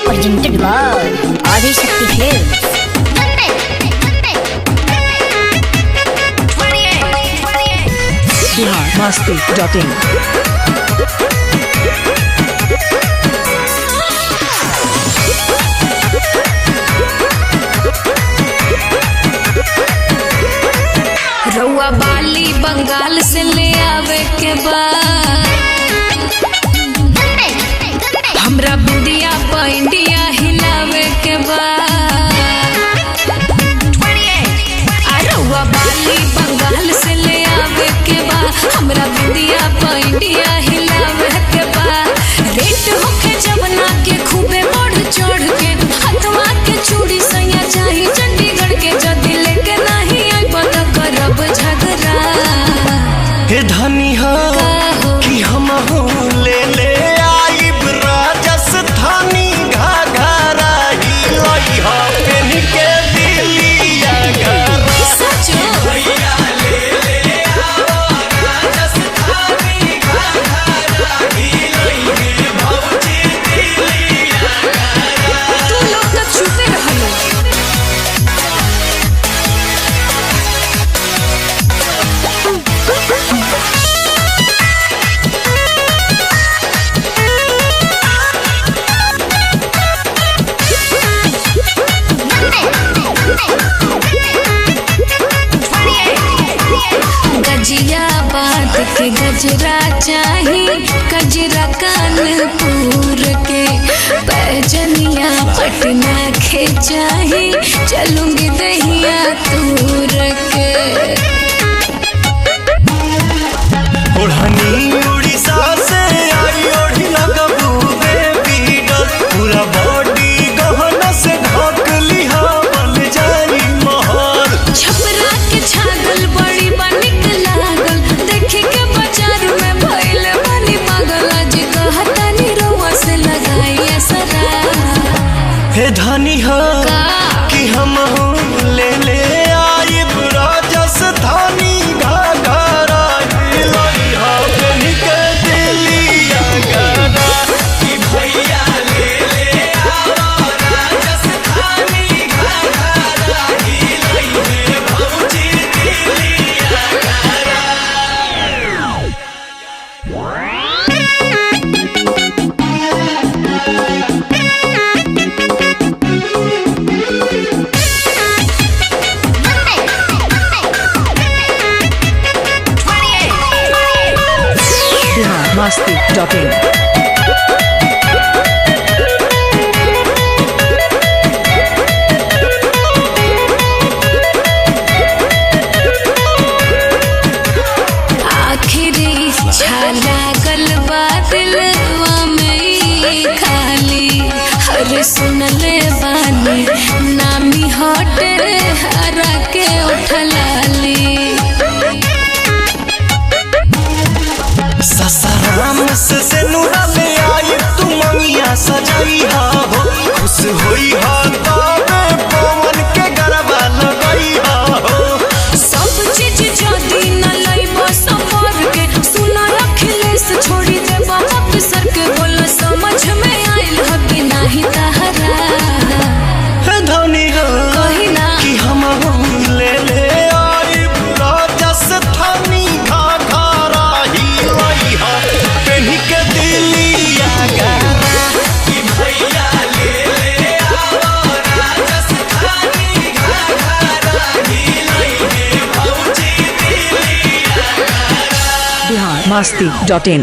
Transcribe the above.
Presented by Adi Shakti Films. biharmasti.in रउआ बाली बंगाल से ले आवे के बाद हमरा बिंदिया इंडिया हिलावे के बाद रउआ बाली बंगाल से ले आवे के बाद हमरा बिंदिया इंडिया हिलावे के बाद रेट होके जवना के खूबे बढ़ चढ़ के हथवा के चूड़ी सैया चाही चंडीगढ़ के जदी लेके नहीं आई पता करब झगड़ा हे धनी हो कि हम हो ले ले आइब राजस्थानी घाघरा हिलाई हो पेन के दिलिया घरा सचो भैया ले ले आओ राजस्थानी घाघरा हिलाई के भौजी दिलिया घरा तू लोग तो छुपे रहलो गजिया बात के गजरा चाही गजरा कानपुर के पैजनिया पटना के चाही चलूंगी दहिया तूर के ओढ़नी उड़ीसा से आई ओढ़ी लगबू बेबी डर पूरा बॉडी गहना से ढक लिहा बन जाई महल छपरा के छागल बड़ी बनिक लागल देखे के बाजार में भइल बनी पागल आज कहतानी रउआ से लगाई असरा हे धनी हो कि हम हो ले ले आइब राजस्थानी घाघरा हिलाई हो पेन के दिलिया घरा कि भैया ले ले आओ राजस्थानी घाघरा हिलाई के भौजी दिलिया घरा biharmasti.in आखिरी छाला गलबा दिलवा में ई खाली हर सुनले बानी नामी हटे हरा के उठलाली ससराम से नूरा ले आई तू मंगिया सजाई हा हो खुश होई हा ताबे पवन के गरबा लगाई हा हो सब चीज जदी न लइबो सफर के सुना अखिलेश छोड़ी दे बाप सर के बोल समझ में आइल ह कि नाही तहरा हे धनी हो कही ना कि हम हो ले ले आई राजस्थानी घाघरा हिलाई हा पेन के दिलिया घरा कि भैया ले ले आओ राजस्थानी घाघरा हिलाई के भौजी दिलिया घरा biharmasti.in